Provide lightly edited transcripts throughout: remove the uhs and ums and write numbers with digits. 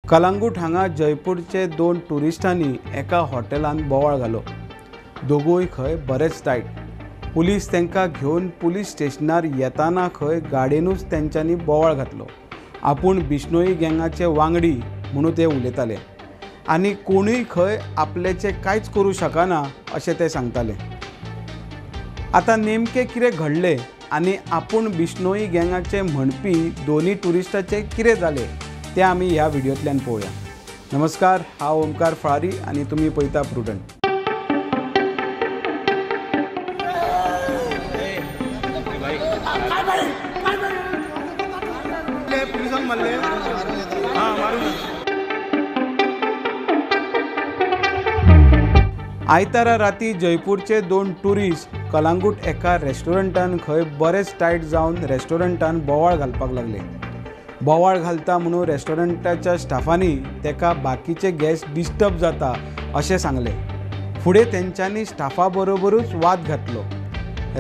कलंगूट हांगा जयपूरचे दोन टुरिस्टांनी एका हॉटेलांत बोवाळ घालो। दोगूय खंय बरेच टायट। पुलीस तांकां घेवन पुलीस स्टेशनार येताना खंय गाडयेनूच तेंच्यांनी बोवाळ घातलो। आपूण बिश्नोई गँगाचे वांगडी म्हणून ते उलयताले आनी कोणूय खंय आपल्याचें कांयच करूं शकना अशें ते सांगताले। आतां नेमकें कितें घडलें आनी आपूण बिश्नोई गँगाचे म्हणपी दोनी टुरिस्टाचें कितें जालें ते आमी ह्या व्हिडिओंतल्यान पळोवया। नमस्कार, हांव ओमकार फळारी आनी तुमी पळयता प्रुडंट। आयतारा राती जयपूरचे दोन टुरिस्ट कलंगूट एका रेस्टॉरंटान खंय बरेच टायट जावन रेस्टॉरंटान बोवाळ घालपाक लागले। बोवाळ घालता म्हणून रेस्टॉरंटाच्या स्टाफांनी तेका बाकीचे गेस्ट डिस्टर्ब जाता अशें सांगले। फुडें तेंच्यांनी स्टाफा बरोबरूच वाद घातलो।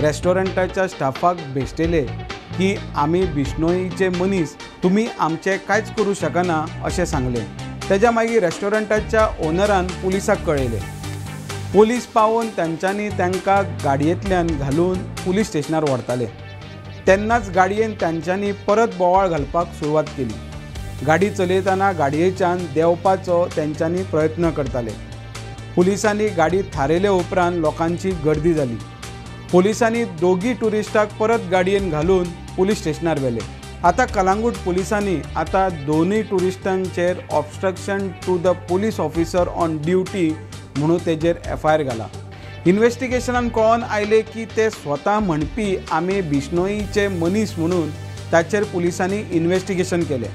रेस्टॉरंटाच्या स्टाफाक भेश्टेले की आमी बिश्नोईचे मनीस, तुमी आमचें कांयच करूं शकना अशें सांगले। तेज्या मागीर रेस्टॉरंटाच्या ओनरान पुलिसाक कळयले। पुलीस पावोवन तांच्यांनी तांकां गाडयेंतल्यान घालून पुलीस स्टेशनार व्हरताले। तेन्नाच गाडयेन तांच्यांनी परत बोवाळ घालपाक सुरवात केली। गाडी चलयतना गाडयेच्यान देंवपाचो तेंच्यांनी प्रयत्न करताले। पुलिसांनी गाडी थारयले उपरांत लोकांची गर्दी जाली। पुलिसांनी दोगी टुरिस्टाक परत गाडयेन घालून पुलीस स्टेशनार व्हेले। आतां कलंगूट पुलिसांनी दोनूय टुरिस्टांचेर obstruction to the police officer on duty म्हणून तेजेर FIR घाला। इन्व्हेस्टिगेशनान कळोन आयले की ते स्वता म्हणपी आमी बिश्नोईचे मनीस म्हणून ताचेर पुलिसांनी इन्व्हेस्टिगेशन केलें।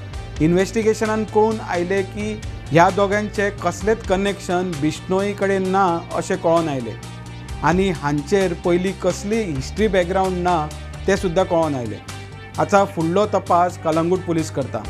इन्व्हेस्टिगेशनान कळून आयले की ह्या दोगांचे कसलेच कनेक्शन बिश्नोई कडेन ना अशें कळोन आयलें आनी हांचेर पयलीं कसली हिस्ट्री बॅकग्रावंड ना तें सुद्दां कळोन आयलें। आतां फुडलो तपास कलंगूट पुलीस करता।